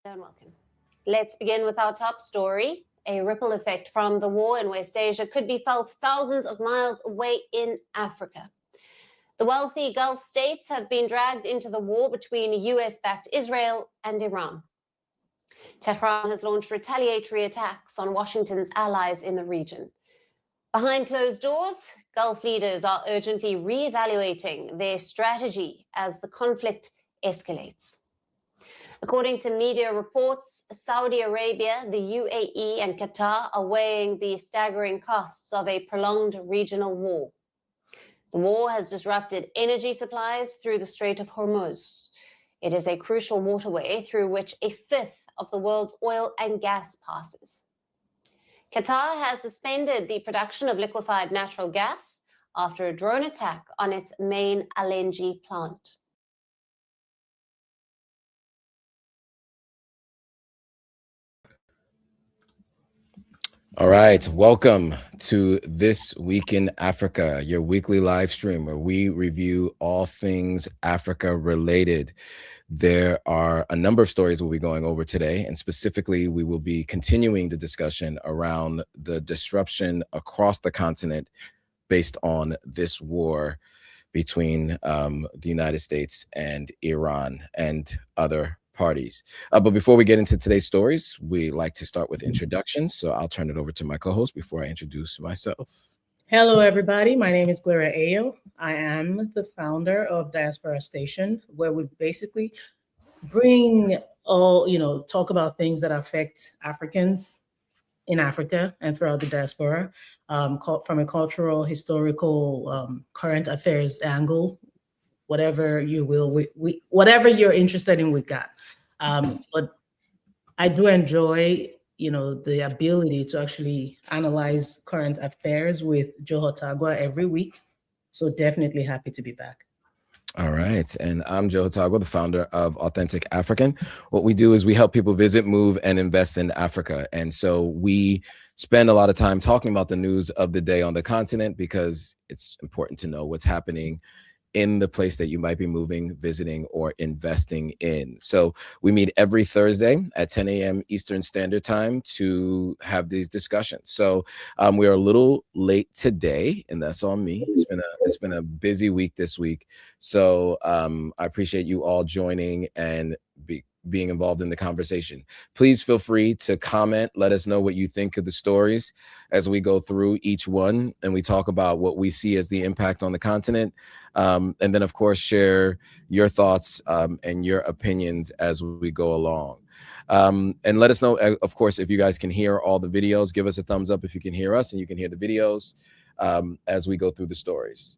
And welcome. Let's begin with our top story. A ripple effect from the war in West Asia could be felt thousands of miles away in Africa. The wealthy Gulf states have been dragged into the war between US-backed Israel and Iran. Tehran has launched retaliatory attacks on Washington's allies in the region. Behind closed doors, Gulf leaders are urgently re-evaluating their strategy as the conflict escalates. According to media reports, Saudi Arabia, the UAE, and Qatar are weighing the staggering costs of a prolonged regional war. The war has disrupted energy supplies through the Strait of Hormuz. It is a crucial waterway through which a fifth of the world's oil and gas passes. Qatar has suspended the production of liquefied natural gas after a drone attack on its main LNG plant. All right, welcome to This Week in Africa, your weekly live stream where we review all things Africa related. There are a number of stories we'll be going over today, and specifically we will be continuing the discussion around the disruption across the continent based on this war between the United States and Iran and other parties. But before we get into today's stories, we like to start with introductions. So I'll turn it over to my co-host before I introduce myself. Hello, everybody. My name is Gloria Ayo. I am the founder of Diaspora Station, where we basically bring talk about things that affect Africans in Africa and throughout the diaspora, from a cultural, historical, current affairs angle, whatever you will, whatever you're interested in, we got. But I do enjoy, the ability to actually analyze current affairs with Joe Hotagwa every week. So definitely happy to be back. All right. And I'm Joe Hotagwa, the founder of Authentic African. What we do is we help people visit, move, and invest in Africa. And so we spend a lot of time talking about the news of the day on the continent because it's important to know what's happening in the place that you might be moving, visiting, or investing in. So we meet every Thursday at 10 a.m. Eastern Standard Time to have these discussions. So we are a little late today, and that's on me. It's been a busy week this week. So I appreciate you all joining and being involved in the conversation. Please feel free to comment. Let us know what you think of the stories as we go through each one and we talk about what we see as the impact on the continent. And then, of course, share your thoughts and your opinions as we go along. And let us know, of course, if you guys can hear all the videos. Give us a thumbs up if you can hear us and you can hear the videos as we go through the stories.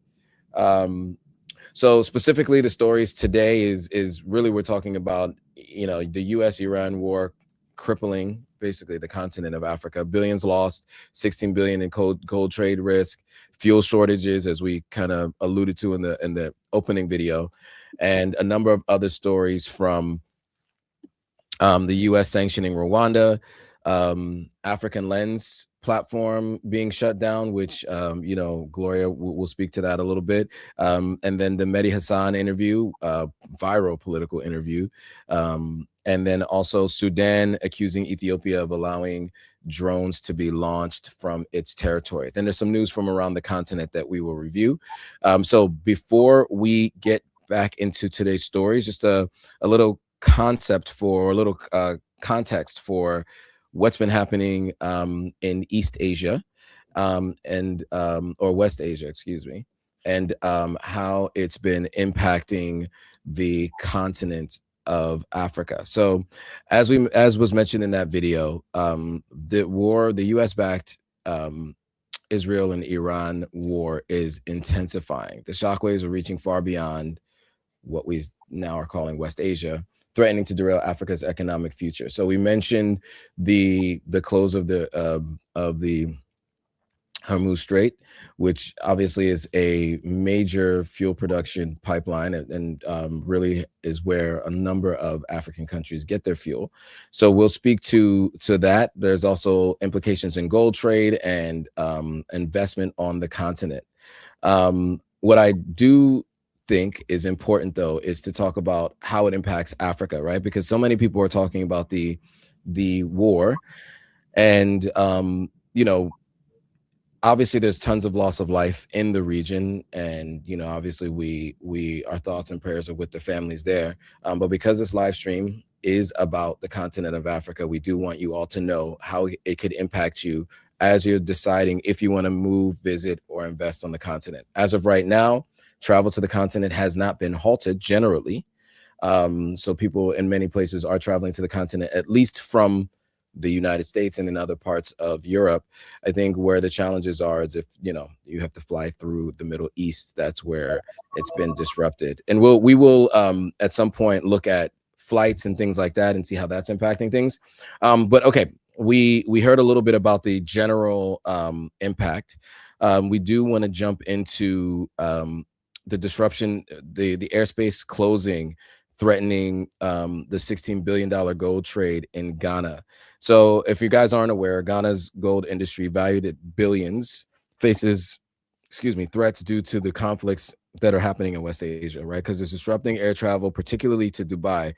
So specifically, the stories today is really we're talking about, the U.S.-Iran war crippling basically the continent of Africa. Billions lost, 16 billion in gold trade risk, fuel shortages, as we kind of alluded to in the opening video, and a number of other stories from the U.S. sanctioning Rwanda, African Lens platform being shut down, which Gloria will speak to that a little bit, and then the Mehdi Hasan interview, viral political interview, and then also Sudan accusing Ethiopia of allowing drones to be launched from its territory. Then there's some news from around the continent that we will review. So before we get back into today's stories, just a little context for what's been happening in East Asia or West Asia, excuse me, and how it's been impacting the continent of Africa. So as was mentioned in that video, the US-backed Israel and Iran war is intensifying. The shockwaves are reaching far beyond what we now are calling West Asia, threatening to derail Africa's economic future. So we mentioned the close of the Hormuz Strait, which obviously is a major fuel production pipeline and really is where a number of African countries get their fuel. So we'll speak to that. There's also implications in gold trade and investment on the continent. What I do think is important, though, is to talk about how it impacts Africa, right? Because so many people are talking about the war, and you know, obviously there's tons of loss of life in the region, and you know, obviously we our thoughts and prayers are with the families there. But because this live stream is about the continent of Africa, we do want you all to know how it could impact you as you're deciding if you want to move, visit, or invest on the continent. As of right now, travel to the continent has not been halted generally. So people in many places are traveling to the continent, at least from the United States and in other parts of Europe. I think where the challenges are is if, you know, you have to fly through the Middle East, that's where it's been disrupted. And we will at some point look at flights and things like that and see how that's impacting things. But okay, we heard a little bit about the general impact. We do want to jump into the disruption, the airspace closing, threatening the $16 billion gold trade in Ghana. So if you guys aren't aware, Ghana's gold industry, valued at billions, faces, threats due to the conflicts that are happening in West Asia, right? Because it's disrupting air travel, particularly to Dubai,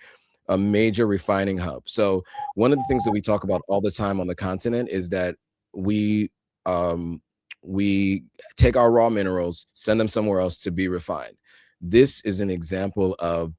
a major refining hub. So one of the things that we talk about all the time on the continent is that we take our raw minerals, send them somewhere else to be refined. This is an example of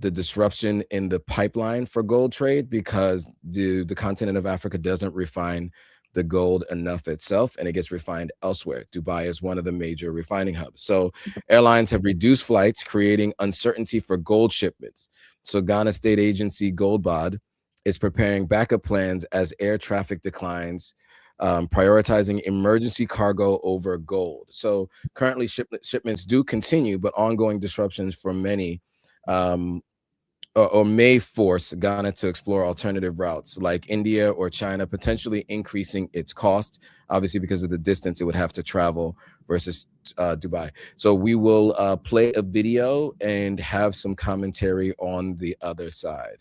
the disruption in the pipeline for gold trade, because the continent of Africa doesn't refine the gold enough itself, and it gets refined elsewhere. Dubai is one of the major refining hubs. So airlines have reduced flights, creating uncertainty for gold shipments. So Ghana State Agency Goldbod is preparing backup plans as air traffic declines, prioritizing emergency cargo over gold. So currently shipments do continue, but ongoing disruptions for many or may force Ghana to explore alternative routes like India or China, potentially increasing its cost, obviously because of the distance it would have to travel versus Dubai. So we will play a video and have some commentary on the other side.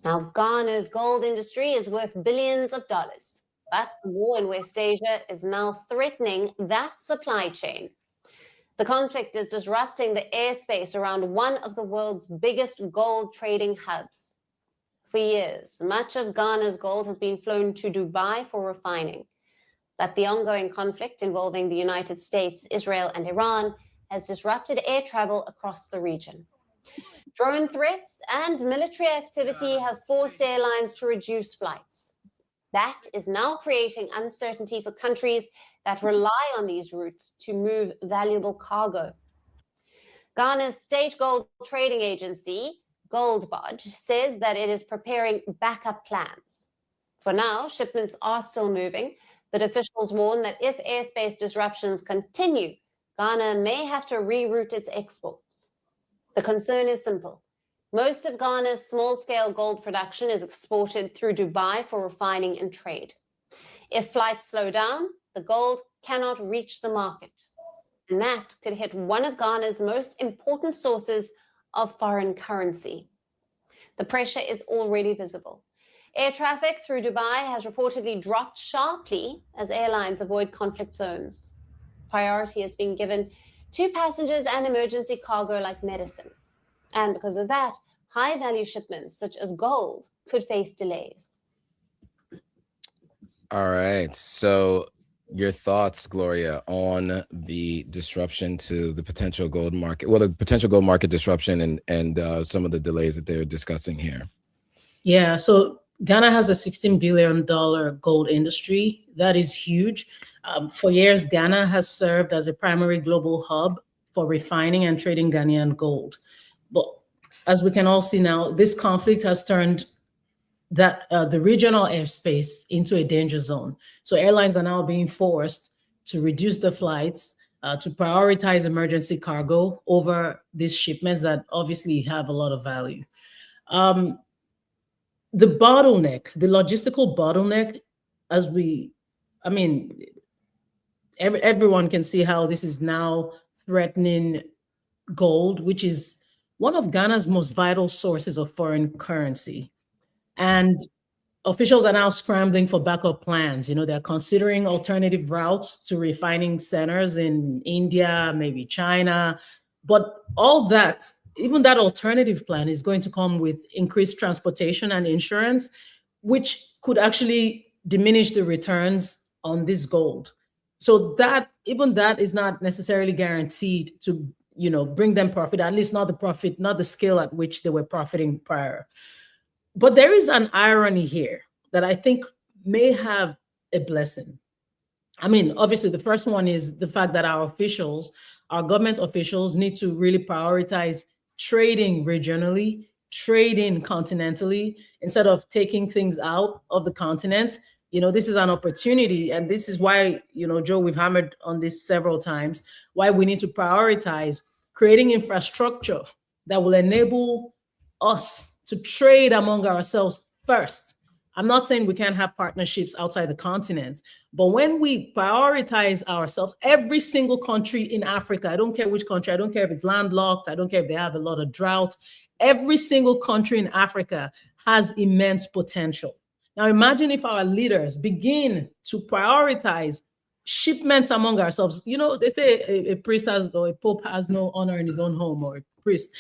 Now, Ghana's gold industry is worth billions of dollars, but the war in West Asia is now threatening that supply chain. The conflict is disrupting the airspace around one of the world's biggest gold trading hubs. For years, much of Ghana's gold has been flown to Dubai for refining. But the ongoing conflict involving the United States, Israel, and Iran has disrupted air travel across the region. Drone threats and military activity have forced airlines to reduce flights. That is now creating uncertainty for countries that rely on these routes to move valuable cargo. Ghana's state gold trading agency, Goldbod, says that it is preparing backup plans. For now, shipments are still moving, but officials warn that if airspace disruptions continue, Ghana may have to reroute its exports. The concern is simple. Most of Ghana's small-scale gold production is exported through Dubai for refining and trade. If flights slow down, the gold cannot reach the market, and that could hit one of Ghana's most important sources of foreign currency. The pressure is already visible. Air traffic through Dubai has reportedly dropped sharply as airlines avoid conflict zones. Priority is being given to passengers and emergency cargo like medicine. And because of that, high-value shipments such as gold could face delays. All right. So your thoughts, Gloria, on the disruption to the potential gold market, well, the potential gold market disruption and some of the delays that they're discussing here. Yeah, so Ghana has a $16 billion gold industry. That is huge. For years, Ghana has served as a primary global hub for refining and trading Ghanaian gold. But as we can all see now, this conflict has turned the regional airspace into a danger zone. So airlines are now being forced to reduce the flights, to prioritize emergency cargo over these shipments that obviously have a lot of value. The bottleneck, the logistical bottleneck, everyone can see how this is now threatening gold, which is one of Ghana's most vital sources of foreign currency. And officials are now scrambling for backup plans. You know, they're considering alternative routes to refining centers in India, maybe China. But all that, even that alternative plan is going to come with increased transportation and insurance, which could actually diminish the returns on this gold. So that, even that is not necessarily guaranteed to, you know, bring them profit, at least not the profit, not the scale at which they were profiting prior. But there is an irony here that I think may have a blessing. I mean, obviously, the first one is the fact that our officials, our government officials, need to really prioritize trading regionally, trading continentally, instead of taking things out of the continent. You know, this is an opportunity. And this is why, you know, Joe, we've hammered on this several times, why we need to prioritize creating infrastructure that will enable us to trade among ourselves first. I'm not saying we can't have partnerships outside the continent, but when we prioritize ourselves, every single country in Africa, I don't care which country, I don't care if it's landlocked, I don't care if they have a lot of drought, every single country in Africa has immense potential. Now imagine if our leaders begin to prioritize shipments among ourselves. You know, they say a priest has, or a pope has no honor in his own home, or a priest.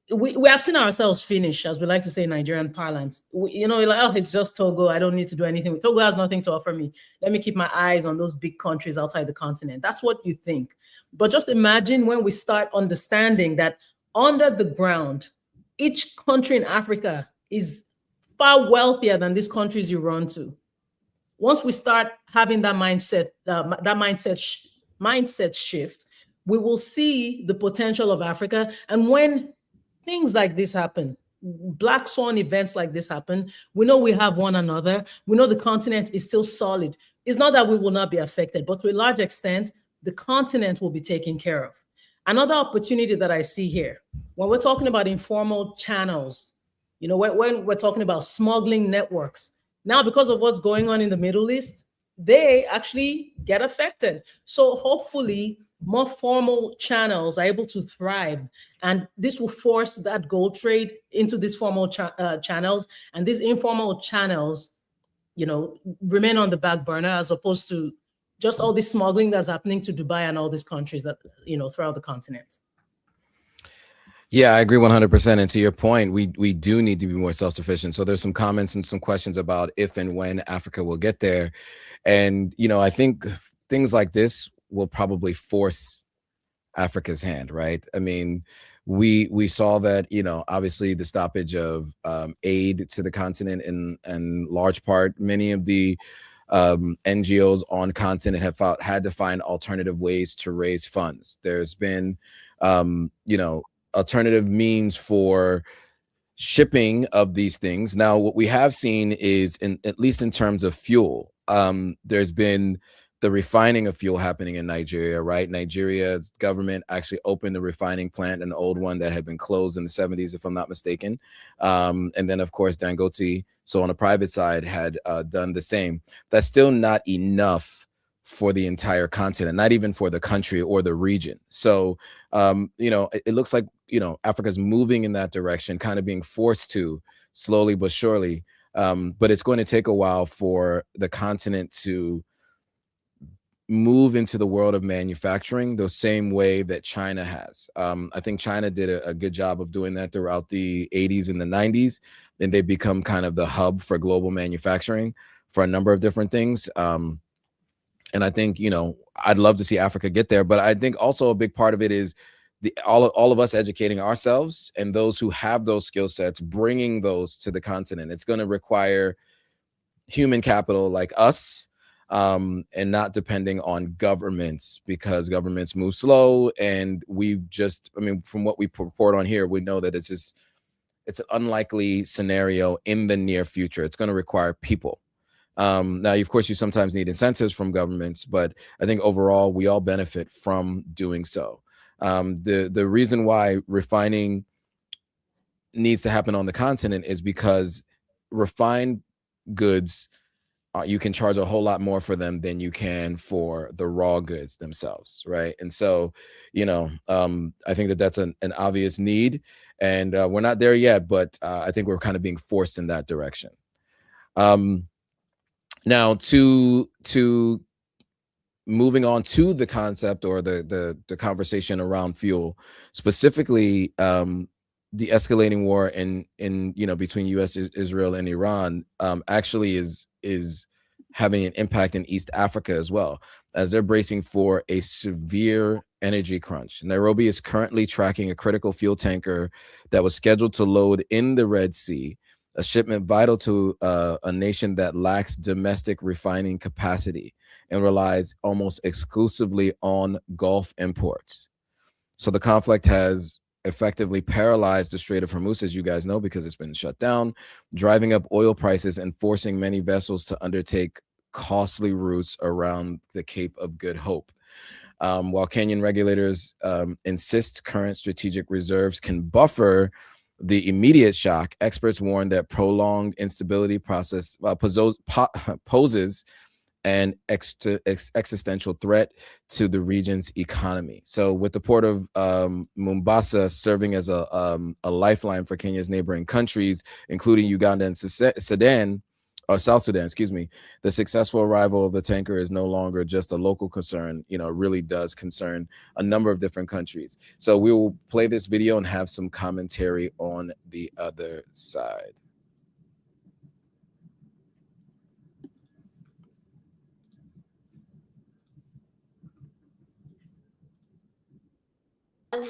We have seen ourselves finish, as we like to say in Nigerian parlance. You know, like, oh, it's just Togo. I don't need to do anything. Togo has nothing to offer me. Let me keep my eyes on those big countries outside the continent. That's what you think. But just imagine when we start understanding that under the ground, each country in Africa is far wealthier than these countries you run to. Once we start having that mindset shift, we will see the potential of Africa. And when things like this happen, black swan events like this happen, we know we have one another. We know the continent is still solid. It's not that we will not be affected, but to a large extent, the continent will be taken care of. Another opportunity that I see here, when we're talking about informal channels, you know, when we're talking about smuggling networks, now because of what's going on in the Middle East, they actually get affected. So hopefully more formal channels are able to thrive, and this will force that gold trade into these formal channels, and these informal channels, you know, remain on the back burner, as opposed to just all this smuggling that's happening to Dubai and all these countries that, you know, throughout the continent. Yeah, I agree 100%. And to your point, we do need to be more self-sufficient. So there's some comments and some questions about if and when Africa will get there. And, you know, I think things like this will probably force Africa's hand, right? I mean, we saw that, you know, obviously the stoppage of aid to the continent in large part, many of the NGOs on continent have had to find alternative ways to raise funds. There's been, you know, alternative means for shipping of these things. Now, what we have seen is, at least in terms of fuel, there's been the refining of fuel happening in Nigeria, right? Nigeria's government actually opened a refining plant, an old one that had been closed in the 70s, if I'm not mistaken. And then, of course, Dangote, so on the private side, had done the same. That's still not enough for the entire continent, not even for the country or the region. So, you know, it looks like, you know, Africa's moving in that direction, kind of being forced to slowly but surely. But it's going to take a while for the continent to move into the world of manufacturing the same way that China has. I think China did a good job of doing that throughout the 80s and the 90s. And they've become kind of the hub for global manufacturing for a number of different things. And I think, you know, I'd love to see Africa get there, but I think also a big part of it is all of us educating ourselves, and those who have those skill sets, bringing those to the continent. It's going to require human capital like us, and not depending on governments, because governments move slow. And we've just, I mean, from what we report on here, we know that it's an unlikely scenario in the near future. It's going to require people. Now, of course, you sometimes need incentives from governments, but I think overall we all benefit from doing so. The reason why refining needs to happen on the continent is because refined goods, you can charge a whole lot more for them than you can for the raw goods themselves, right? And so, you know, I think that that's an obvious need, and we're not there yet, but I think we're kind of being forced in that direction. Now to moving on to the concept or the conversation around fuel, specifically the escalating war in between U.S., Israel, and Iran actually is having an impact in East Africa as well, as they're bracing for a severe energy crunch. Nairobi is currently tracking a critical fuel tanker that was scheduled to load in the Red Sea, a shipment vital to a nation that lacks domestic refining capacity and relies almost exclusively on Gulf imports. So the conflict has effectively paralyzed the Strait of Hormuz, as you guys know, because it's been shut down, driving up oil prices and forcing many vessels to undertake costly routes around the Cape of Good Hope. While Kenyan regulators insist current strategic reserves can buffer the immediate shock, experts warn that prolonged instability poses an existential threat to the region's economy. So with the port of Mombasa serving as a lifeline for Kenya's neighboring countries, including Uganda and South Sudan, the successful arrival of the tanker is no longer just a local concern. It really does concern a number of different countries. So we will play this video and have some commentary on the other side.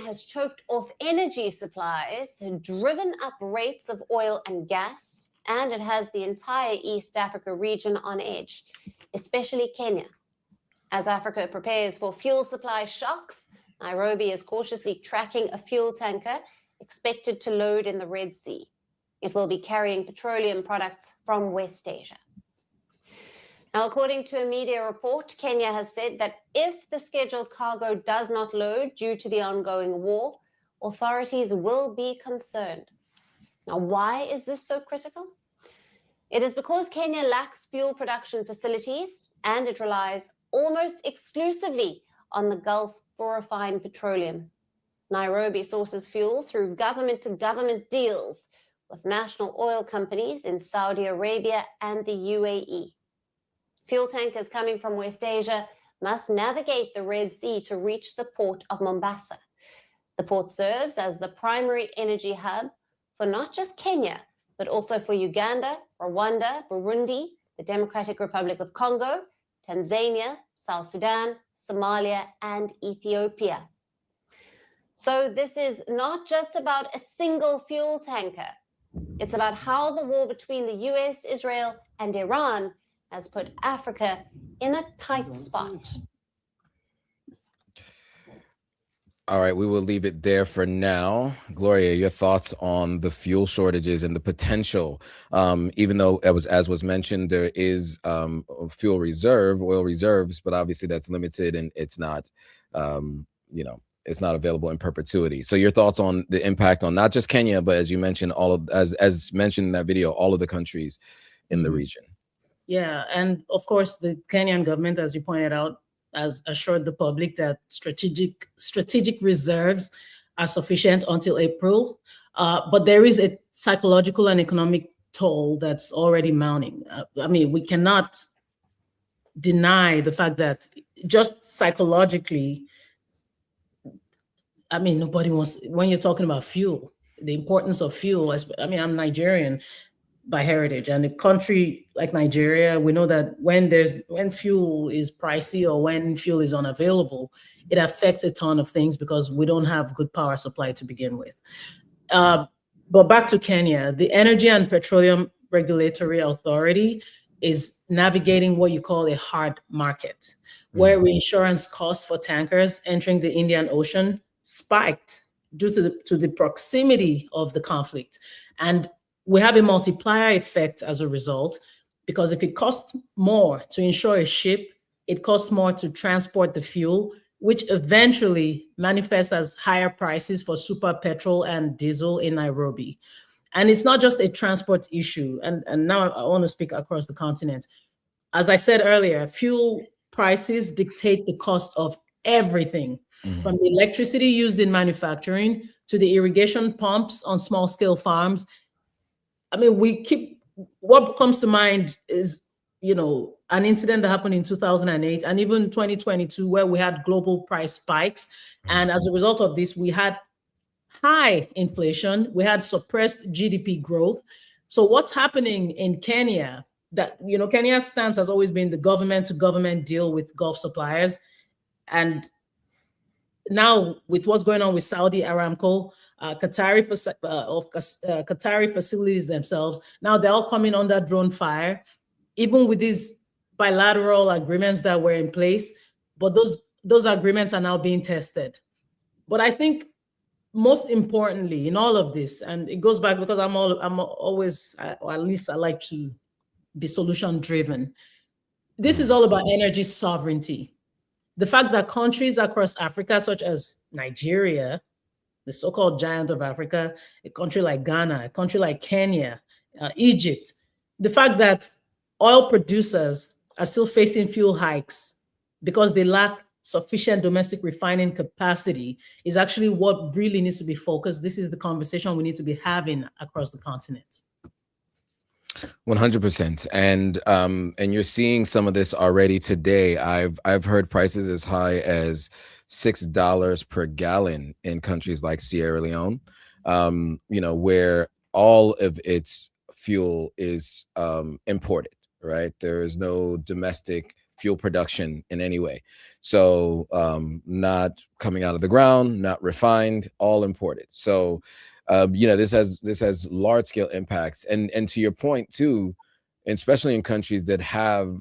Has choked off energy supplies, driven up rates of oil and gas, and it has the entire East Africa region on edge, especially Kenya. As Africa prepares for fuel supply shocks, Nairobi is cautiously tracking a fuel tanker expected to load in the Red Sea. It will be carrying petroleum products from West Asia. Now, according to a media report, Kenya has said that if the scheduled cargo does not load due to the ongoing war, authorities will be concerned. Now, why is this so critical? It is because Kenya lacks fuel production facilities and it relies almost exclusively on the Gulf for refined petroleum. Nairobi sources fuel through government-to-government deals with national oil companies in Saudi Arabia and the UAE. Fuel tankers coming from West Asia must navigate the Red Sea to reach the port of Mombasa. The port serves as the primary energy hub for not just Kenya, but also for Uganda, Rwanda, Burundi, the Democratic Republic of Congo, Tanzania, South Sudan, Somalia, and Ethiopia. So this is not just about a single fuel tanker. It's about how the war between the US, Israel, and Iran has put Africa in a tight spot. All right, we will leave it there for now. Gloria, your thoughts on the fuel shortages and the potential, even though as was mentioned, there is oil reserves, but obviously that's limited and it's not, it's not available in perpetuity. So your thoughts on the impact on not just Kenya, but as you mentioned, as mentioned in that video, all of the countries in the region. Yeah, and of course, the Kenyan government, as you pointed out, has assured the public that strategic reserves are sufficient until April. But there is a psychological and economic toll that's already mounting. We cannot deny the fact that just psychologically, nobody wants, when you're talking about fuel, the importance of fuel. I'm Nigerian by heritage, and a country like Nigeria, we know that when fuel is pricey or when fuel is unavailable, it affects a ton of things because we don't have good power supply to begin with. But back to Kenya, the Energy and Petroleum Regulatory Authority is navigating what you call a hard market, where reinsurance costs for tankers entering the Indian Ocean spiked due to the proximity of the conflict. And we have a multiplier effect as a result, because if it costs more to insure a ship, it costs more to transport the fuel, which eventually manifests as higher prices for super petrol and diesel in Nairobi. And it's not just a transport issue. And now I want to speak across the continent. As I said earlier, fuel prices dictate the cost of everything, from the electricity used in manufacturing to the irrigation pumps on small scale farms. We keep what comes to mind is, you know, an incident that happened in 2008 and even 2022, where we had global price spikes. And as a result of this, we had high inflation, we had suppressed GDP growth. So what's happening in Kenya, that, you know, Kenya's stance has always been the government to government deal with Gulf suppliers. And now with what's going on with Saudi Aramco, Qatari facilities themselves, now they're all coming under drone fire, even with these bilateral agreements that were in place. But those agreements are now being tested. But I think most importantly in all of this, and it goes back because I'm always, or at least I like to be solution driven. This is all about energy sovereignty. The fact that countries across Africa, such as Nigeria, the so-called giant of Africa, a country like Ghana, a country like Kenya, Egypt, the fact that oil producers are still facing fuel hikes because they lack sufficient domestic refining capacity is actually what really needs to be focused. This is the conversation we need to be having across the continent. 100%. And you're seeing some of this already today. I've heard prices as high as $6 per gallon in countries like Sierra Leone, you know, where all of its fuel is imported, right? There is no domestic fuel production in any way. So not coming out of the ground, not refined, all imported. So you know, this has large scale impacts. And to your point too, especially in countries that have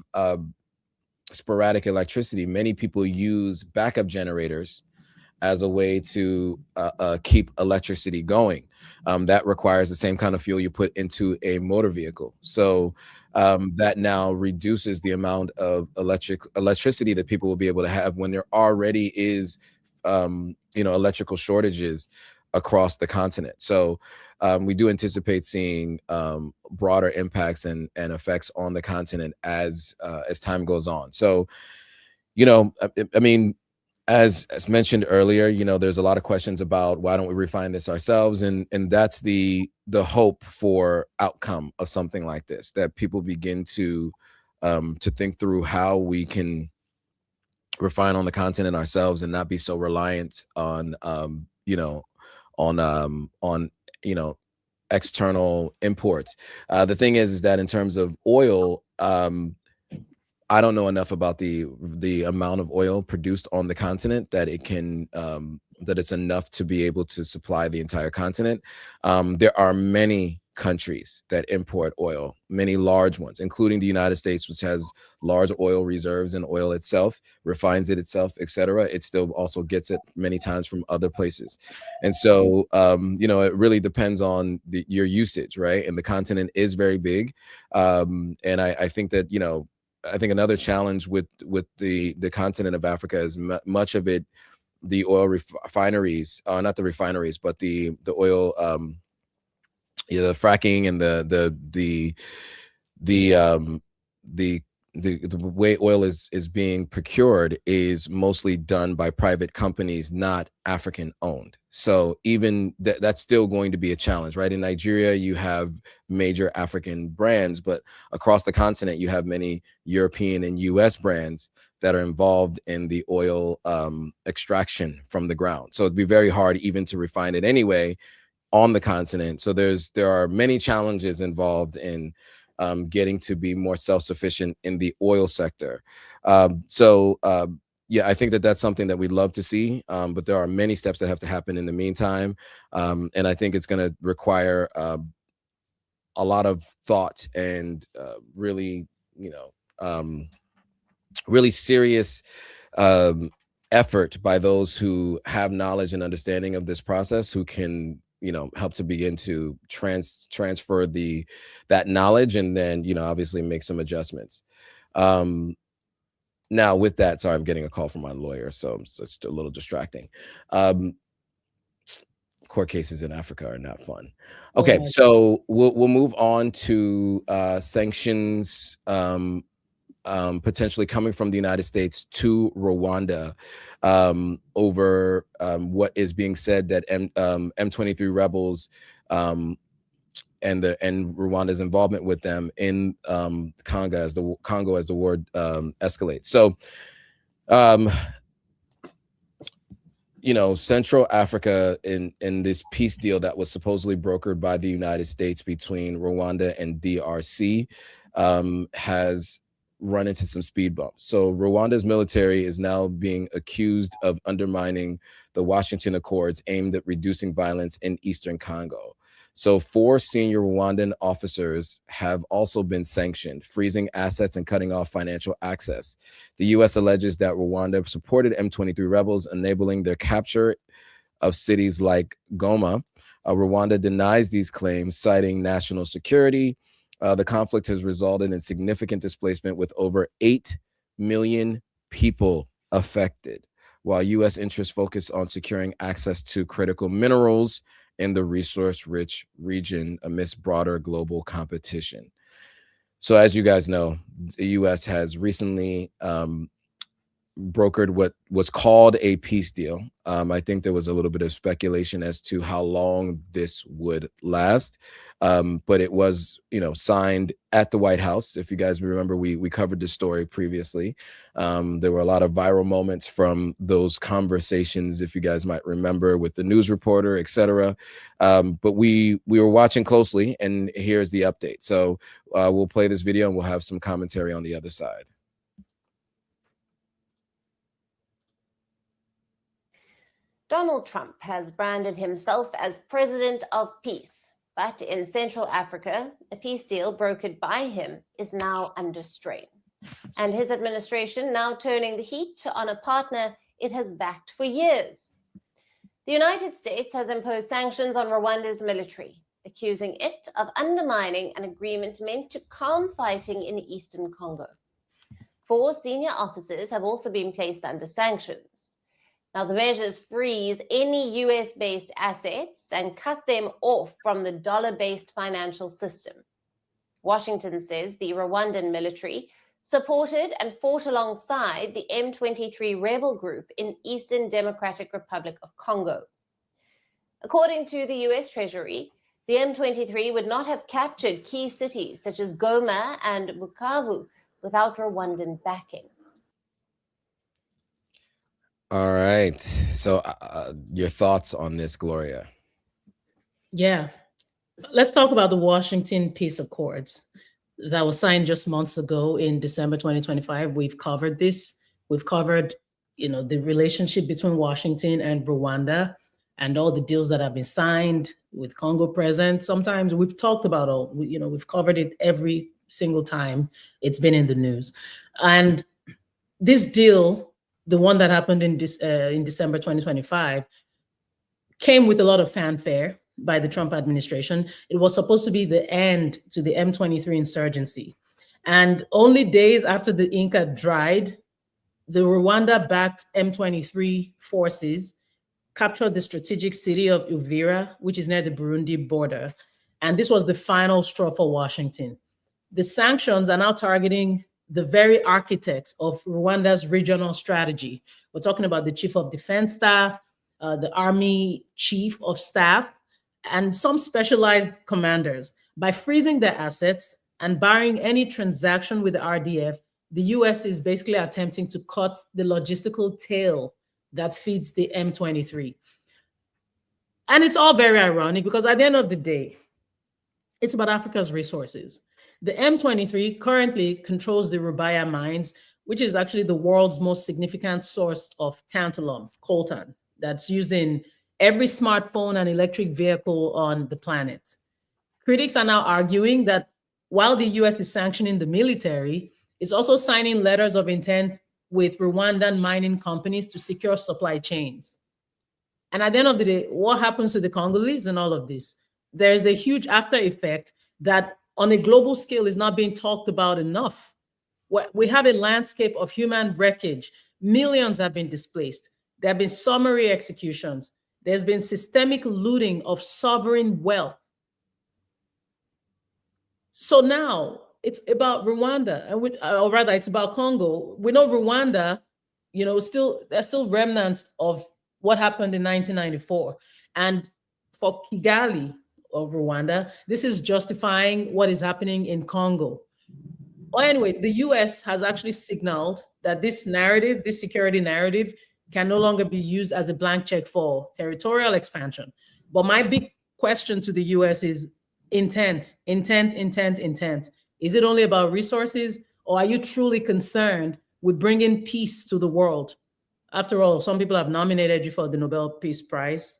sporadic electricity, many people use backup generators as a way to keep electricity going. That requires the same kind of fuel you put into a motor vehicle. So that now reduces the amount of electricity that people will be able to have when there already is, you know, electrical shortages across the continent. So we do anticipate seeing broader impacts and effects on the continent as time goes on. So, you know, I mean, as mentioned earlier, you know, there's a lot of questions about why don't we refine this ourselves, and that's the hope for outcome of something like this, that people begin to think through how we can refine on the continent ourselves and not be so reliant on you know, on you know, external imports. The thing is that in terms of oil, I don't know enough about the amount of oil produced on the continent that it can that it's enough to be able to supply the entire continent. There are many countries that import oil, many large ones, including the United States, which has large oil reserves in oil itself, refines it itself, etc. It still also gets it many times from other places. And so, you know, it really depends on your usage, right? And the continent is very big. And I think that, you know, I think another challenge with the continent of Africa is much of it, the oil refineries, not the refineries, but the oil, yeah, the fracking and the way oil is being procured is mostly done by private companies, not African owned. So even that's still going to be a challenge, right? In Nigeria, you have major African brands, but across the continent, you have many European and US brands that are involved in the oil extraction from the ground. So it'd be very hard even to refine it anyway on the continent. So there are many challenges involved in getting to be more self-sufficient in the oil sector. Yeah, I think that that's something that we'd love to see, but there are many steps that have to happen in the meantime. And I think it's going to require a lot of thought and really, you know, really serious effort by those who have knowledge and understanding of this process, who can, you know, help to begin to transfer that knowledge, and then, you know, obviously make some adjustments. Now with that, sorry, I'm getting a call from my lawyer, so it's just a little distracting. Court cases in Africa are not fun. Okay, so we'll move on to sanctions potentially coming from the United States to Rwanda over what is being said that M23 rebels Rwanda's involvement with them in Congo as the war escalates. So, you know, Central Africa in this peace deal that was supposedly brokered by the United States between Rwanda and DRC has run into some speed bumps. So Rwanda's military is now being accused of undermining the Washington Accords aimed at reducing violence in Eastern Congo. So 4 senior Rwandan officers have also been sanctioned, freezing assets and cutting off financial access. The U.S. alleges that Rwanda supported M23 rebels, enabling their capture of cities like Goma. Rwanda denies these claims, citing national security. The conflict has resulted in significant displacement with over 8 million people affected, while U.S. interests focus on securing access to critical minerals in the resource-rich region amidst broader global competition. So as you guys know, the U.S. has recently brokered what was called a peace deal. I think there was a little bit of speculation as to how long this would last, but it was, you know, signed at the White House. If you guys remember, we covered this story previously. There were a lot of viral moments from those conversations, if you guys might remember, with the news reporter, etc. But we were watching closely, and here's the update. So we'll play this video and we'll have some commentary on the other side. Donald Trump has branded himself as President of Peace, but in Central Africa, a peace deal brokered by him is now under strain, and his administration now turning the heat on a partner it has backed for years. The United States has imposed sanctions on Rwanda's military, accusing it of undermining an agreement meant to calm fighting in eastern Congo. 4 senior officers have also been placed under sanctions. Now, the measures freeze any US-based assets and cut them off from the dollar-based financial system. Washington says the Rwandan military supported and fought alongside the M23 rebel group in Eastern Democratic Republic of Congo. According to the US Treasury, the M23 would not have captured key cities such as Goma and Bukavu without Rwandan backing. All right. So your thoughts on this, Gloria? Yeah. Let's talk about the Washington Peace Accords that was signed just months ago in December 2025. We've covered this. We've covered, you know, the relationship between Washington and Rwanda and all the deals that have been signed with Congo present. Sometimes we've talked about all, you know, we've covered it every single time it's been in the news. And this deal, the one that happened in December 2025, came with a lot of fanfare by the Trump administration. It was supposed to be the end to the M23 insurgency. And only days after the ink had dried, the Rwanda-backed M23 forces captured the strategic city of Uvira, which is near the Burundi border. And this was the final straw for Washington. The sanctions are now targeting the very architects of Rwanda's regional strategy. We're talking about the chief of defense staff, the army chief of staff, and some specialized commanders. By freezing their assets and barring any transaction with the RDF, the US is basically attempting to cut the logistical tail that feeds the M23. And it's all very ironic because at the end of the day, it's about Africa's resources. The M23 currently controls the Rubaya mines, which is actually the world's most significant source of tantalum, coltan, that's used in every smartphone and electric vehicle on the planet. Critics are now arguing that while the US is sanctioning the military, it's also signing letters of intent with Rwandan mining companies to secure supply chains. And at the end of the day, what happens to the Congolese in all of this? There's a huge after effect that on a global scale is not being talked about enough. We have a landscape of human wreckage. Millions have been displaced. There have been summary executions. There's been systemic looting of sovereign wealth. So now it's about Rwanda, or rather it's about Congo. We know Rwanda, you know, there's still remnants of what happened in 1994. And for Kigali, Rwanda. This is justifying what is happening in Congo. Well, anyway, the US has actually signaled that this narrative, this security narrative, can no longer be used as a blank check for territorial expansion. But my big question to the US is intent. Is it only about resources, or are you truly concerned with bringing peace to the world? After all, some people have nominated you for the Nobel Peace Prize,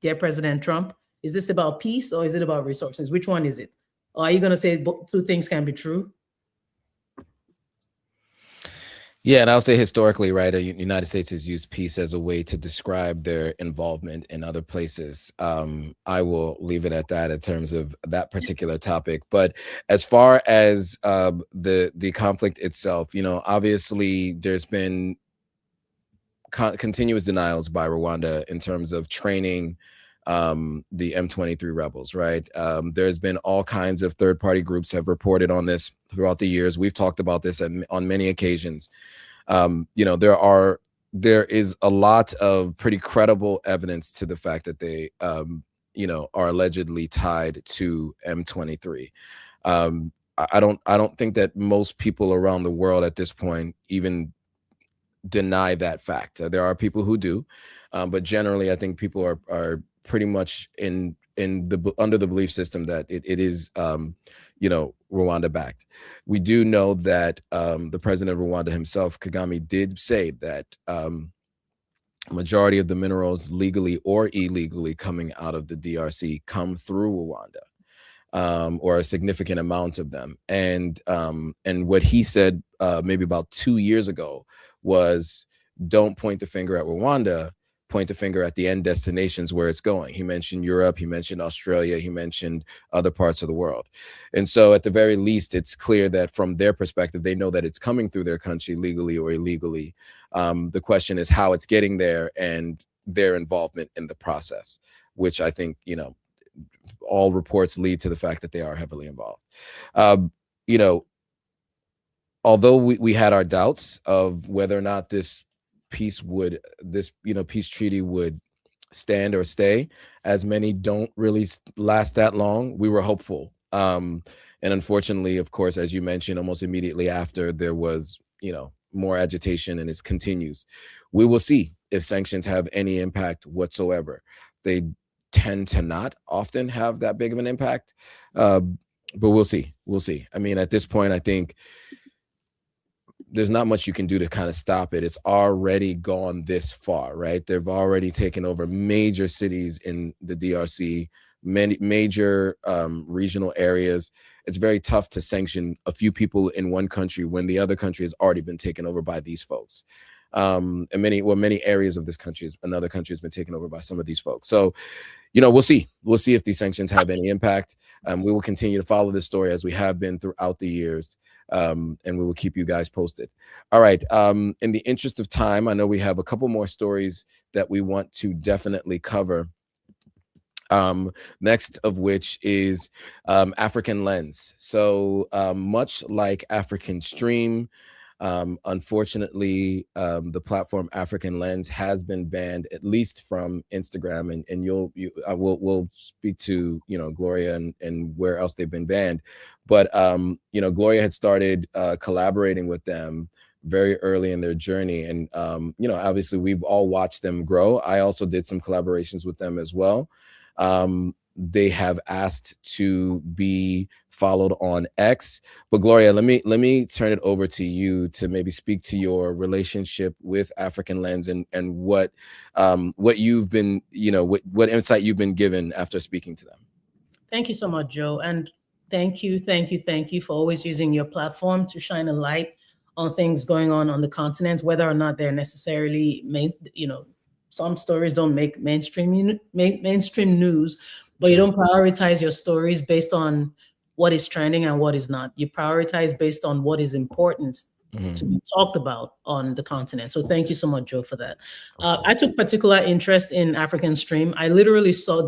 dear President Trump. Is this about peace, or is it about resources? Which one is it? Or are you going to say two things can be true? Yeah, and I'll say historically, right, the United States has used peace as a way to describe their involvement in other places. I will leave it at that in terms of that particular topic. But as far as the conflict itself, you know, obviously there's been continuous denials by Rwanda in terms of training the M23 rebels, right? There's been all kinds of third-party groups have reported on this throughout the years. We've talked about this on many occasions. You know, there is a lot of pretty credible evidence to the fact that they, you know, are allegedly tied to M23. I don't think that most people around the world at this point even deny that fact. There are people who do, but generally, I think people are pretty much under the belief system that it is, you know, Rwanda backed. We do know that the president of Rwanda himself, Kagame, did say that majority of the minerals, legally or illegally, coming out of the DRC come through Rwanda, or a significant amount of them. And what he said maybe about 2 years ago was, don't point the finger at Rwanda, point the finger at the end destinations where it's going. He mentioned Europe, he mentioned Australia, he mentioned other parts of the world. And so at the very least, it's clear that from their perspective, they know that it's coming through their country legally or illegally. The question is how it's getting there and their involvement in the process, which I think, you know, all reports lead to the fact that they are heavily involved. You know, although we had our doubts of whether or not this peace treaty would stand or stay, as many don't really last that long, we were hopeful. And unfortunately, of course, as you mentioned, almost immediately after, there was, you know, more agitation, and it continues. We will see if sanctions have any impact whatsoever. They tend to not often have that big of an impact, but we'll see. We'll see. I mean, at this point, I think there's not much you can do to kind of stop it. It's already gone this far, right? They've already taken over major cities in the DRC, many major regional areas. It's very tough to sanction a few people in one country when the other country has already been taken over by these folks. And many areas of this country, another country has been taken over by some of these folks. So, you know, we'll see. We'll see if these sanctions have any impact. We will continue to follow this story as we have been throughout the years. And we will keep you guys posted. All right. In the interest of time, I know we have a couple more stories that we want to definitely cover. Next of which is African Lens. So much like African Stream, unfortunately, the platform African Lens has been banned, at least from Instagram, and we'll speak to, you know, Gloria and where else they've been banned. But you know, Gloria had started collaborating with them very early in their journey, and you know, obviously we've all watched them grow. I also did some collaborations with them as well. They have asked to be followed on X. But Gloria, let me turn it over to you to maybe speak to your relationship with African Lens and what you've been, you know, what insight you've been given after speaking to them. Thank you so much, Joe. And thank you for always using your platform to shine a light on things going on the continent, whether or not they're necessarily some stories don't make mainstream news, but you don't prioritize your stories based on what is trending and what is not. You prioritize based on what is important to be talked about on the continent. So thank you so much, Joe, for that. I took particular interest in African Stream. I literally saw,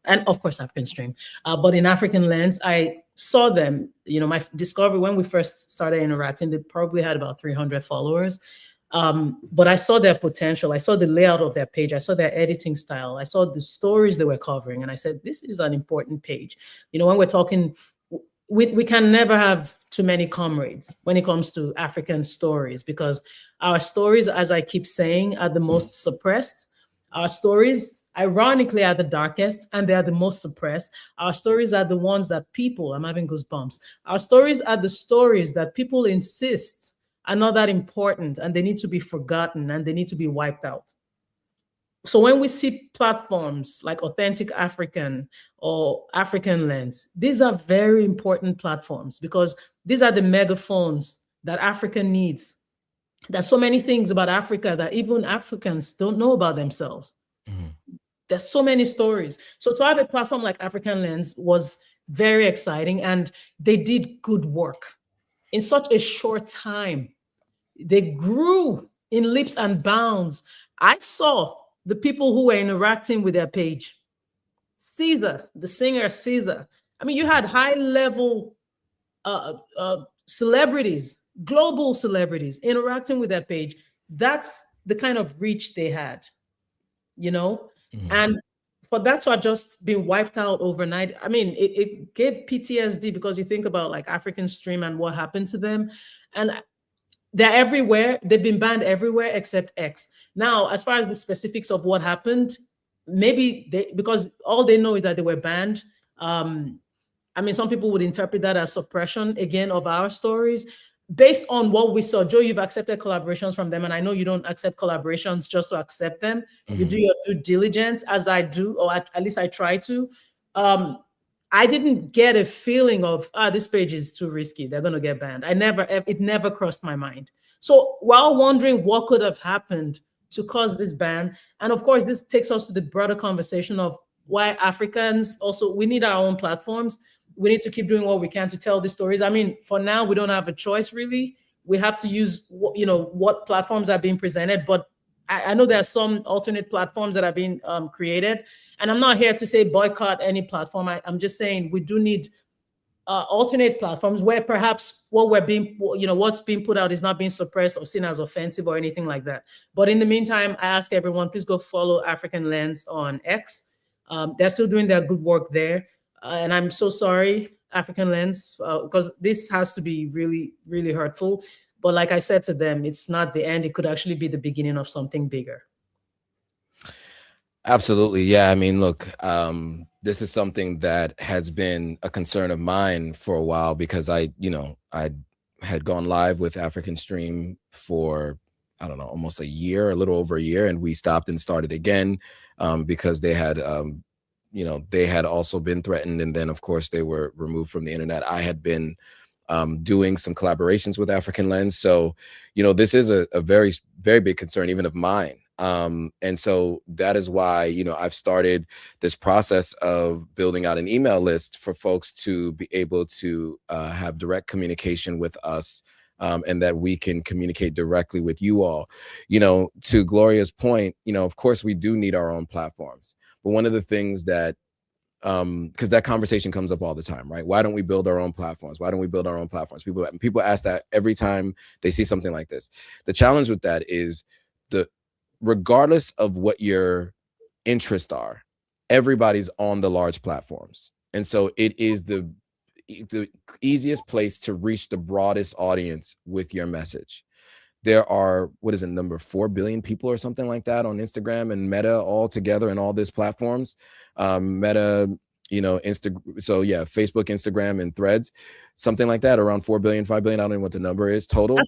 and of course African Stream, but in African Lens, I saw them, you know, my discovery when we first started interacting, they probably had about 300 followers. But I saw their potential. I saw the layout of their page. I saw their editing style. I saw the stories they were covering. And I said, this is an important page. You know, when we're talking, we can never have too many comrades when it comes to African stories, because our stories, as I keep saying, are the most suppressed. Our stories, ironically, are the darkest, and they are the most suppressed. Our stories are the ones that people, I'm having goosebumps. Our stories are the stories that people insist are not that important, and they need to be forgotten, and they need to be wiped out. So when we see platforms like Authentic African or African Lens, these are very important platforms, because these are the megaphones that Africa needs. There's so many things about Africa that even Africans don't know about themselves. There's so many stories. So to have a platform like African Lens was very exciting, and they did good work. In such a short time, they grew in leaps and bounds. I saw the people who were interacting with their page. Caesar, the singer Caesar. I mean, you had high-level celebrities, global celebrities interacting with their page. That's the kind of reach they had, you know? And for that to have just been wiped out overnight, I mean, it gave PTSD, because you think about like African Stream and what happened to them. And they're everywhere. They've been banned everywhere except X. Now, as far as the specifics of what happened, maybe because all they know is that they were banned. I mean, some people would interpret that as suppression, again, of our stories. Based on what we saw, Joe, you've accepted collaborations from them, and I know you don't accept collaborations just to accept them. You do your due diligence, as I do, or at least I try to. I didn't get a feeling of, this page is too risky, they're going to get banned. It never crossed my mind. So while wondering what could have happened to cause this ban, and of course, this takes us to the broader conversation of why Africans also, we need our own platforms. We need to keep doing what we can to tell the stories. I mean, for now, we don't have a choice, really. We have to use, you know, what platforms are being presented, but I know there are some alternate platforms that are being created. And I'm not here to say boycott any platform. I'm just saying we do need alternate platforms where perhaps what's being put out is not being suppressed or seen as offensive or anything like that. But in the meantime, I ask everyone, please go follow African Lens on X. They're still doing their good work there. And I'm so sorry, African Lens, because this has to be really, really hurtful. But like I said to them, it's not the end. It could actually be the beginning of something bigger. Absolutely. Yeah. I mean, look, this is something that has been a concern of mine for a while, because I had gone live with African Stream for, I don't know, almost a year, a little over a year. And we stopped and started again because they had, they had also been threatened. And then, of course, they were removed from the internet. I had been doing some collaborations with African Lens. So, this is a very, very big concern, even of mine. And so that is why, I've started this process of building out an email list for folks to be able to have direct communication with us, and that we can communicate directly with you all. To Gloria's point, of course, we do need our own platforms. But one of the things that, because that conversation comes up all the time, right? Why don't we build our own platforms? Why don't we build our own platforms? People ask that every time they see something like this. The challenge with that is regardless of what your interests are, everybody's on the large platforms. And so it is the easiest place to reach the broadest audience with your message. There are, number 4 billion people or something like that on Instagram and Meta all together and all these platforms. Meta, Facebook, Instagram, and Threads, something like that, around 4 billion, 5 billion. I don't know what the number is total.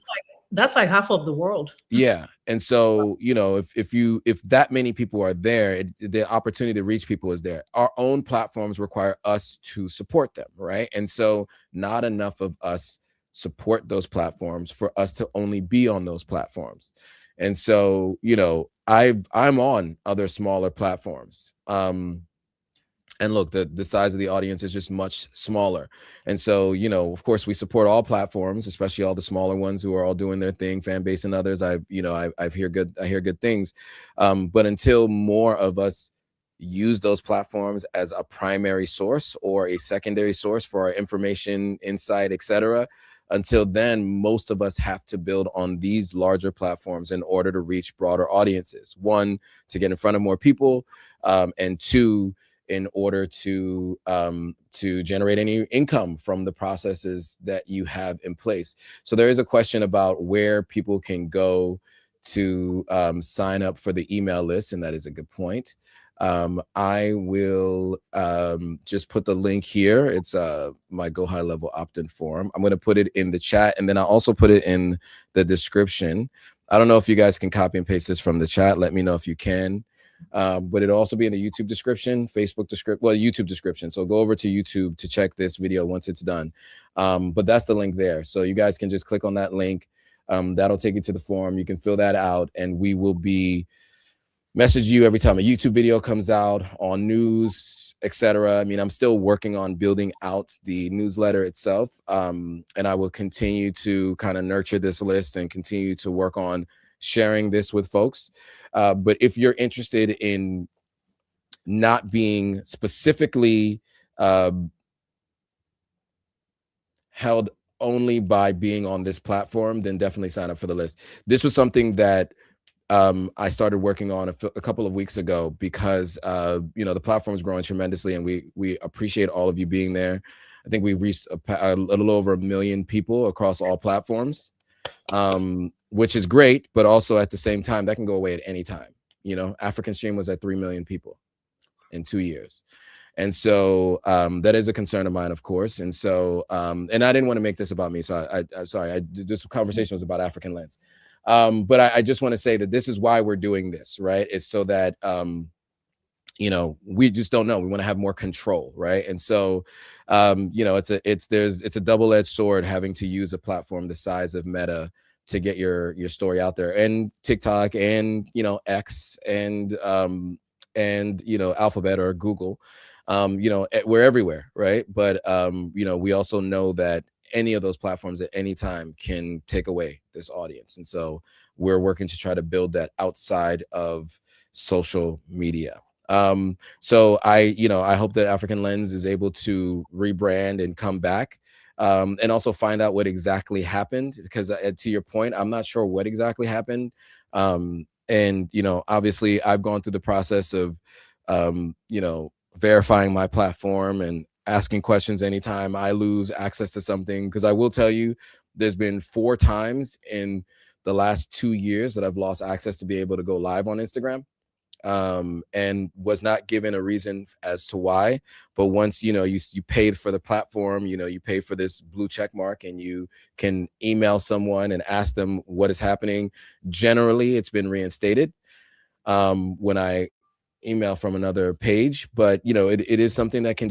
That's like half of the world. Yeah. And so, if that many people are there, the opportunity to reach people is there. Our own platforms require us to support them, right? And so not enough of us support those platforms for us to only be on those platforms. And so, I'm on other smaller platforms. And look, the size of the audience is just much smaller. And so, of course, we support all platforms, especially all the smaller ones who are all doing their thing, fan base and others. I hear good things. But until more of us use those platforms as a primary source or a secondary source for our information, insight, etc., until then, most of us have to build on these larger platforms in order to reach broader audiences. One, to get in front of more people, and two, in order to generate any income from the processes that you have in place. So there is a question about where people can go to sign up for the email list, and that is a good point. I will just put the link here. It's my Go High Level opt-in form. I'm going to put it in the chat, and then I'll also put it in the description. I don't know if you guys can copy and paste this from the chat. Let me know if you can. But it'll also be in the YouTube description, Facebook description, well, YouTube description. So go over to YouTube to check this video once it's done. But that's the link there. So you guys can just click on that link. That'll take you to the form. You can fill that out, and we will be message you every time a YouTube video comes out, on news, etc. I mean, I'm still working on building out the newsletter itself. And I will continue to kind of nurture this list and continue to work on sharing this with folks. But if you're interested in not being specifically held only by being on this platform, then definitely sign up for the list. This was something that I started working on a couple of weeks ago because the platform is growing tremendously, and we appreciate all of you being there. I think we've reached a little over 1 million people across all platforms, which is great, but also at the same time, that can go away at any time. African Stream was at 3 million people in 2 years. And so that is a concern of mine, of course. And so, and I didn't want to make this about me. So this conversation was about African Lens. But I just want to say that this is why we're doing this, right? It's so that, we just don't know. We want to have more control, right? And so, it's a double-edged sword having to use a platform the size of Meta to get your story out there, and TikTok, and X, and Alphabet or Google. We're everywhere, right? But we also know that any of those platforms at any time can take away this audience, and so we're working to try to build that outside of social media. So I hope that African Lens is able to rebrand and come back, and also find out what exactly happened, because to your point, I'm not sure what exactly happened. And obviously I've gone through the process of verifying my platform and asking questions anytime I lose access to something, because I will tell you, there's been 4 times in the last 2 years that I've lost access to be able to go live on Instagram, and was not given a reason as to why. But once you paid for the platform, you pay for this blue check mark, and you can email someone and ask them what is happening. Generally, it's been reinstated when I email from another page, but it is something that can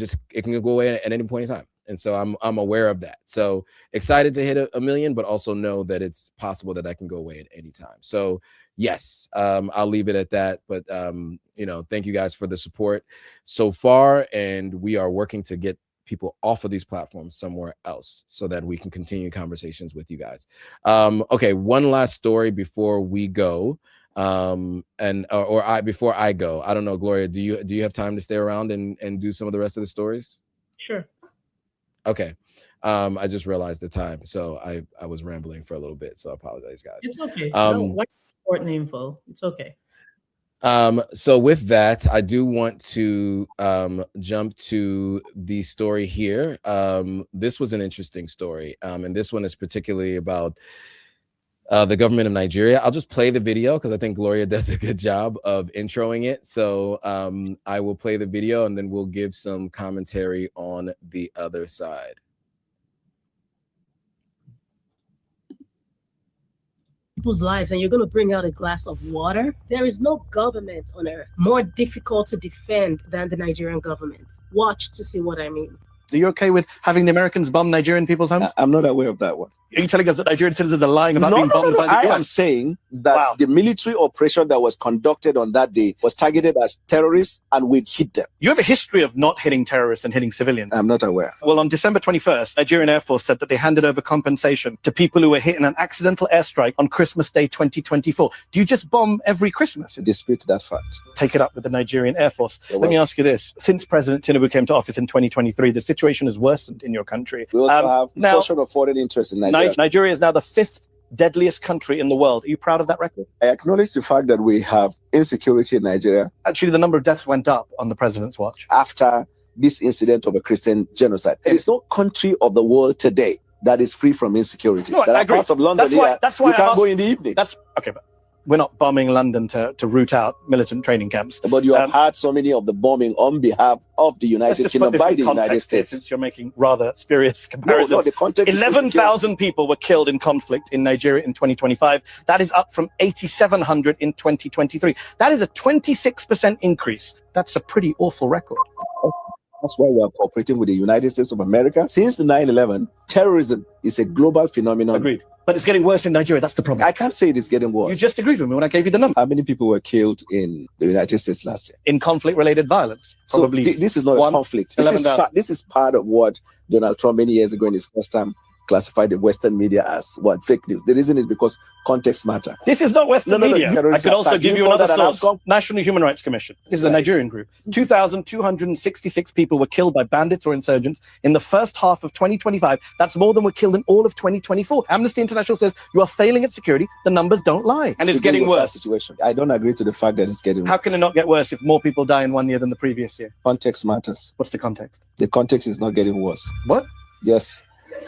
go away at any point in time. And so I'm aware of that. So excited to hit a million, but also know that it's possible that I can go away at any time. So yes, I'll leave it at that. But thank you guys for the support so far, and we are working to get people off of these platforms somewhere else so that we can continue conversations with you guys. Okay, one last story before we go. Before I go, I don't know, Gloria, do you have time to stay around and do some of the rest of the stories? Sure. Okay. I just realized the time, so I was rambling for a little bit, so I apologize, guys. It's okay. What's important info? It's okay. So with that, I do want to jump to the story here. This was an interesting story, and this one is particularly about the government of Nigeria. I'll just play the video because I think Gloria does a good job of introing it. So I will play the video, and then we'll give some commentary on the other side. People's lives, and you're going to bring out a glass of water. There is no government on earth more difficult to defend than the Nigerian government. Watch to see what I mean. Are you okay with having the Americans bomb Nigerian people's homes? I'm not aware of that one. Are you telling us that Nigerian citizens are lying about being bombed by the US? I am saying that the military operation that was conducted on that day was targeted as terrorists, and we'd hit them. You have a history of not hitting terrorists and hitting civilians. I'm not aware. Well, on December 21st, Nigerian Air Force said that they handed over compensation to people who were hit in an accidental airstrike on Christmas Day 2024. Do you just bomb every Christmas? I dispute that fact. Take it up with the Nigerian Air Force. Let me ask you this. Since President Tinubu came to office in 2023, the situation situation has worsened in your country. We also have now, portion of foreign interest in Nigeria. Nigeria is now the 5th deadliest country in the world. Are you proud of that record? I acknowledge the fact that we have insecurity in Nigeria. Actually, the number of deaths went up on the president's watch. After this incident of a Christian genocide. There is no country of the world today that is free from insecurity. No, there I are agree. parts of London that's why you can't go in the evening. That's okay, but we're not bombing London to root out militant training camps. But you have had so many of the bombing on behalf of the United Kingdom by the United States. Since you're making rather spurious comparisons. No, the context 11,000 people were killed in conflict in Nigeria in 2025. That is up from 8,700 in 2023. That is a 26% increase. That's a pretty awful record. That's why we are cooperating with the United States of America. Since 9/11, terrorism is a global phenomenon. Agreed. But it's getting worse in Nigeria. That's the problem. I can't say it is getting worse. You just agreed with me when I gave you the number. How many people were killed in the United States last year? In conflict-related violence? Probably. So this is not a conflict. This is part of what Donald Trump many years ago in his first time classified the Western media as fake news. The reason is because context matter. This is not Western media. I could also give you another source. National Human Rights Commission. This is a Nigerian group. 2,266 people were killed by bandits or insurgents in the first half of 2025. That's more than were killed in all of 2024. Amnesty International says you are failing at security. The numbers don't lie. And it's getting worse. Situation. I don't agree to the fact that it's getting worse. How can it not get worse if more people die in 1 year than the previous year? Context matters. What's the context? The context is not getting worse. What? Yes.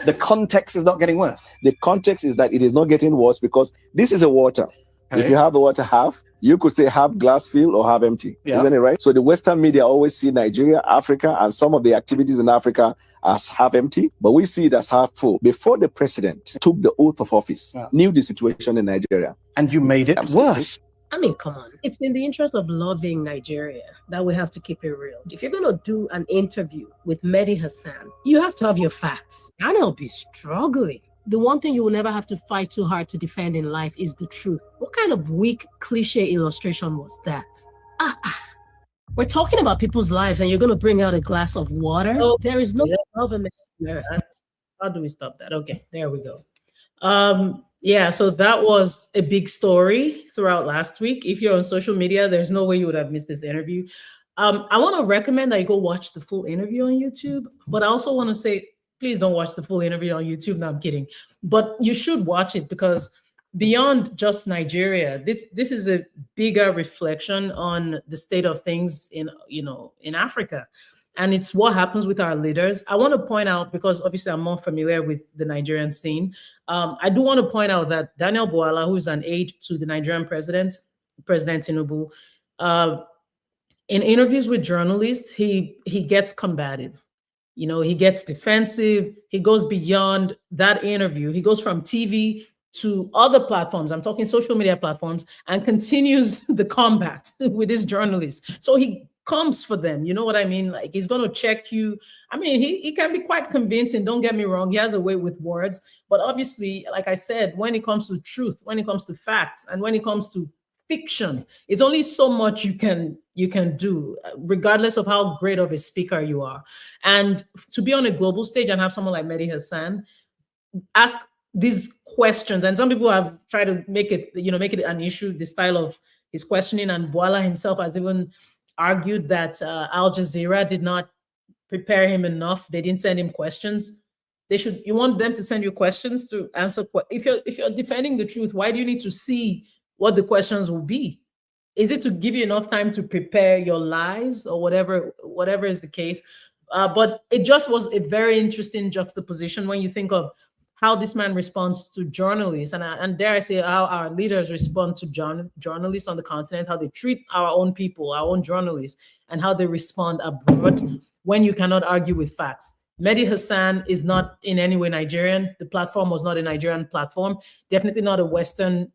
The context is not getting worse. The context is that it is not getting worse because this is a water. Okay. If you have the water half, you could say half glass filled or half empty. Yeah. Isn't it right? So the Western media always see Nigeria, Africa, and some of the activities in Africa as half empty, but we see it as half full. Before the president took the oath of office, knew the situation in Nigeria. And you made it worse. I mean, come on. It's in the interest of loving Nigeria that we have to keep it real. If you're going to do an interview with Mehdi Hasan, you have to have your facts. And I'll be struggling. The one thing you will never have to fight too hard to defend in life is the truth. What kind of weak cliche illustration was that? We're talking about people's lives and you're going to bring out a glass of water? Oh, there is no government. How do we stop that? Okay, there we go. Yeah, so that was a big story throughout last week. If you're on social media, there's no way you would have missed this interview. I want to recommend that you go watch the full interview on YouTube, but I also want to say, please don't watch the full interview on YouTube. No, I'm kidding. But you should watch it because beyond just Nigeria, this is a bigger reflection on the state of things in Africa. And it's what happens with our leaders. I want to point out, because obviously I'm more familiar with the Nigerian scene. I do want to point out that Daniel Bwala, who is an aide to the Nigerian President Tinubu, in interviews with journalists, he gets combative. He gets defensive. He goes beyond that interview. He goes from TV to other platforms. I'm talking social media platforms, and continues the combat with his journalists. So he comes for them. You know what I mean? Like, he's going to check you. I mean, he can be quite convincing. Don't get me wrong. He has a way with words. But obviously, like I said, when it comes to truth, when it comes to facts, and when it comes to fiction, it's only so much you can do, regardless of how great of a speaker you are. And to be on a global stage and have someone like Mehdi Hasan ask these questions, and some people have tried to make it an issue, the style of his questioning, and Bwala himself has even argued that Al Jazeera did not prepare him enough. They didn't send him questions. You want them to send you questions to answer. If you're defending the truth, why do you need to see what the questions will be? Is it to give you enough time to prepare your lies or whatever is the case? But it just was a very interesting juxtaposition when you think of how this man responds to journalists, and dare I say, how our leaders respond to journalists on the continent, how they treat our own people, our own journalists, and how they respond abroad when you cannot argue with facts. Mehdi Hasan is not in any way Nigerian. The platform was not a Nigerian platform, definitely not a Western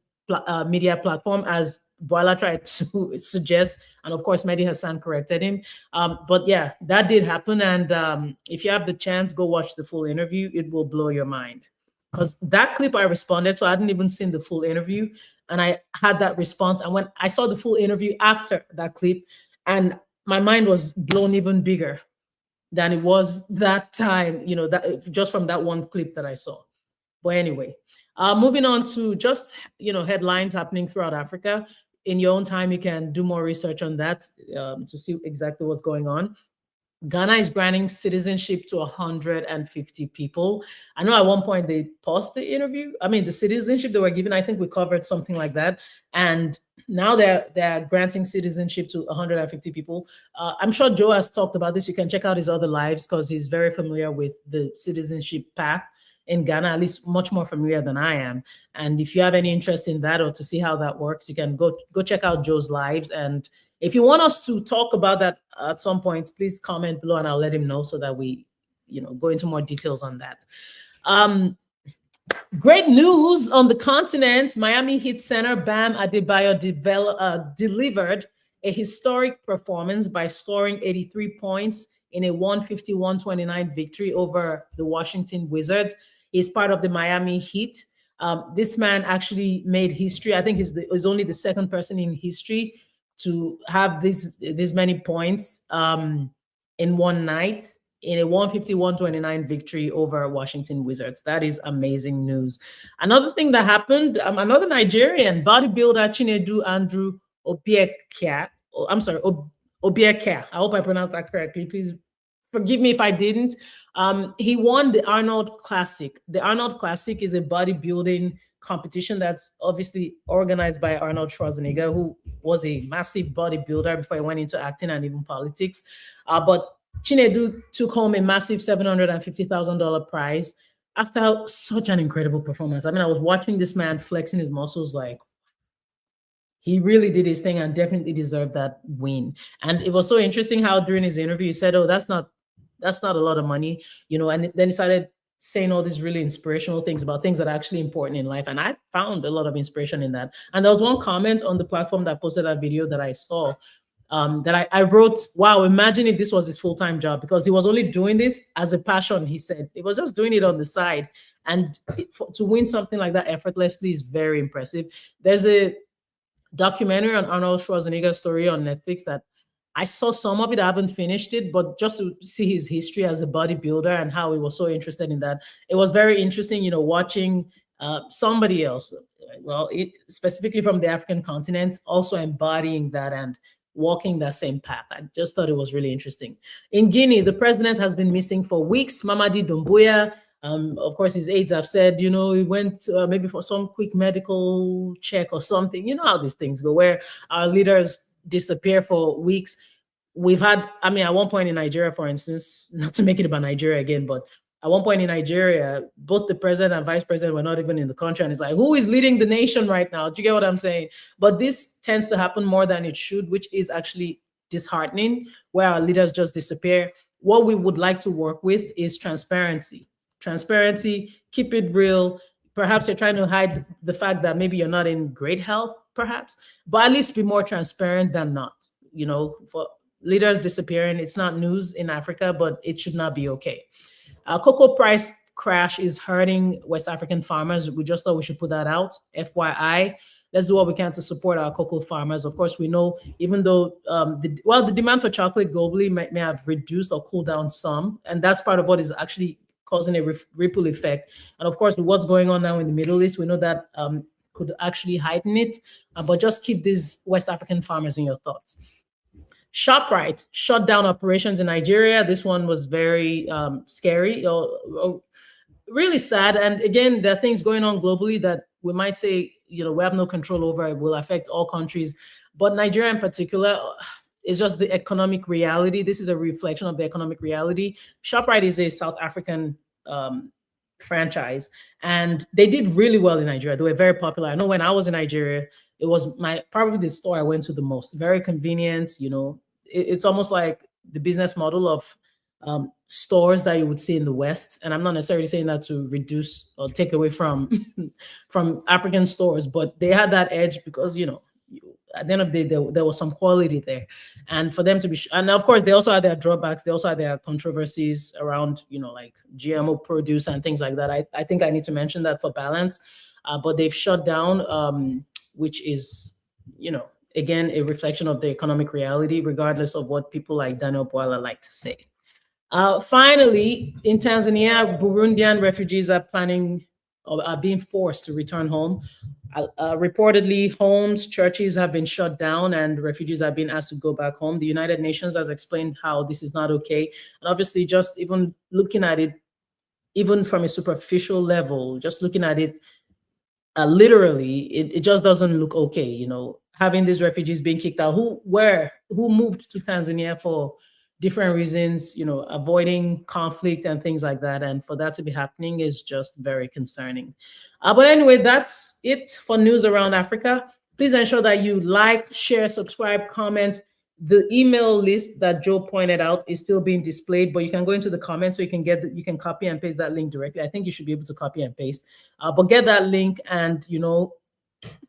media platform, as Bwala tried to suggest, and of course Mehdi Hasan corrected him. But yeah, that did happen, and if you have the chance, go watch the full interview. It will blow your mind, because that clip I responded to, I hadn't even seen the full interview, and I had that response. And when I saw the full interview after that clip, and my mind was blown even bigger than it was that time, that just from that one clip that I saw. But anyway, moving on to just, headlines happening throughout Africa. In your own time, you can do more research on that to see exactly what's going on. Ghana is granting citizenship to 150 people. I know at one point they paused the interview. I mean, the citizenship they were given, I think we covered something like that. And now they're granting citizenship to 150 people. I'm sure Joe has talked about this. You can check out his other lives because he's very familiar with the citizenship path in Ghana, at least much more familiar than I am. And if you have any interest in that or to see how that works, you can go check out Joe's lives. And if you want us to talk about that at some point, please comment below and I'll let him know so that we, go into more details on that. Great news on the continent. Miami Heat center Bam Adebayo delivered a historic performance by scoring 83 points in a 151-29 victory over the Washington Wizards. He's part of the Miami Heat. This man actually made history. I think he's only the second person in history to have this many points in one night in a 151-29 victory over Washington Wizards. That is amazing news. Another thing that happened, another Nigerian bodybuilder, Chinedu Andrew Obieke. Obieke. I hope I pronounced that correctly. Please forgive me if I didn't. He won the Arnold Classic. The Arnold Classic is a bodybuilding competition that's obviously organized by Arnold Schwarzenegger, who was a massive bodybuilder before he went into acting and even politics. But Chinedu took home a massive $750,000 prize after such an incredible performance. I mean, I was watching this man flexing his muscles like, he really did his thing and definitely deserved that win. And it was so interesting how during his interview, he said, oh, that's not a lot of money, and then he started saying all these really inspirational things about things that are actually important in life. And I found a lot of inspiration in that. And there was one comment on the platform that posted that video that I saw that I wrote, wow, imagine if this was his full-time job, because he was only doing this as a passion, he said. He was just doing it on the side. And to win something like that effortlessly is very impressive. There's a documentary on Arnold Schwarzenegger's story on Netflix that I saw some of it. I haven't finished it, but just to see his history as a bodybuilder and how he was so interested in that, it was very interesting, watching somebody else, specifically from the African continent, also embodying that and walking that same path. I just thought it was really interesting. In Guinea, the president has been missing for weeks. Mamadi Doumbouya, of course, his aides have said, he went maybe for some quick medical check or something. You know how these things go, where our leaders disappear for weeks. We've had, at one point in Nigeria, for instance, not to make it about Nigeria again, but at one point in Nigeria, both the president and vice president were not even in the country. And it's like, who is leading the nation right now? Do you get what I'm saying? But this tends to happen more than it should, which is actually disheartening, where our leaders just disappear. What we would like to work with is transparency. Transparency, keep it real. Perhaps you're trying to hide the fact that maybe you're not in great health, perhaps, but at least be more transparent than not. For leaders disappearing, it's not news in Africa, but it should not be okay. Cocoa price crash is hurting West African farmers. We just thought we should put that out. FYI, let's do what we can to support our cocoa farmers. Of course, we know even though the demand for chocolate globally may have reduced or cooled down some, and that's part of what is actually causing a ripple effect. And of course, with what's going on now in the Middle East, we know that could actually heighten it. But just keep these West African farmers in your thoughts. ShopRite shut down operations in Nigeria. This one was very scary, really sad. And again, there are things going on globally that we might say, we have no control over. It will affect all countries. But Nigeria in particular is just the economic reality. This is a reflection of the economic reality. ShopRite is a South African franchise, and they did really well in Nigeria. They were very popular. I know when I was in Nigeria, it was probably the store I went to the most. Very convenient. It's almost like the business model of stores that you would see in the West. And I'm not necessarily saying that to reduce or take away from from African stores, but they had that edge because at the end of the day, there was some quality there. And for them to be, and of course, they also had their drawbacks. They also had their controversies around, like GMO produce and things like that. I think I need to mention that for balance. But they've shut down, which is, again, a reflection of the economic reality, regardless of what people like Daniel Boila like to say. Finally, in Tanzania, Burundian refugees are being forced to return home. Reportedly, homes, churches have been shut down and refugees have been asked to go back home. The United Nations has explained how this is not okay. And obviously, just even looking at it, even from a superficial level, just looking at it literally, it just doesn't look okay. You know, having these refugees being kicked out, who moved to Tanzania for different reasons, you know, avoiding conflict and things like that. And for that to be happening is just very concerning. But anyway, that's it for news around Africa. Please ensure that you like, share, subscribe, comment. The email list that Joe pointed out is still being displayed, but you can go into the comments so you can copy and paste that link directly. I think you should be able to copy and paste, but get that link and, you know,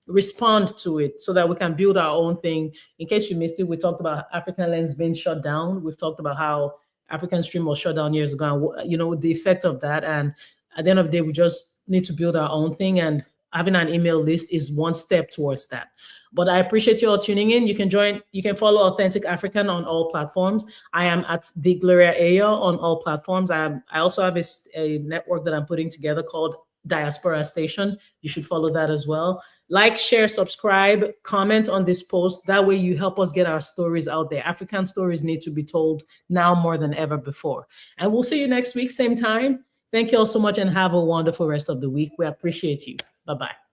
respond to it so that we can build our own thing. In case you missed it, we talked about African Lens being shut down. We've talked about how African Stream was shut down years ago, and, you know, the effect of that. And at the end of the day, we just need to build our own thing, and having an email list is one step towards that. But I appreciate you all tuning in. You can follow Authentic African on all platforms. I am at the Gloria Ayo on all platforms. I also have a network that I'm putting together called Diaspora Station. You should follow that as well. Like, share, subscribe, comment on this post. That way you help us get our stories out there. African stories need to be told now more than ever before. And we'll see you next week, same time. Thank you all so much and have a wonderful rest of the week. We appreciate you. Bye-bye.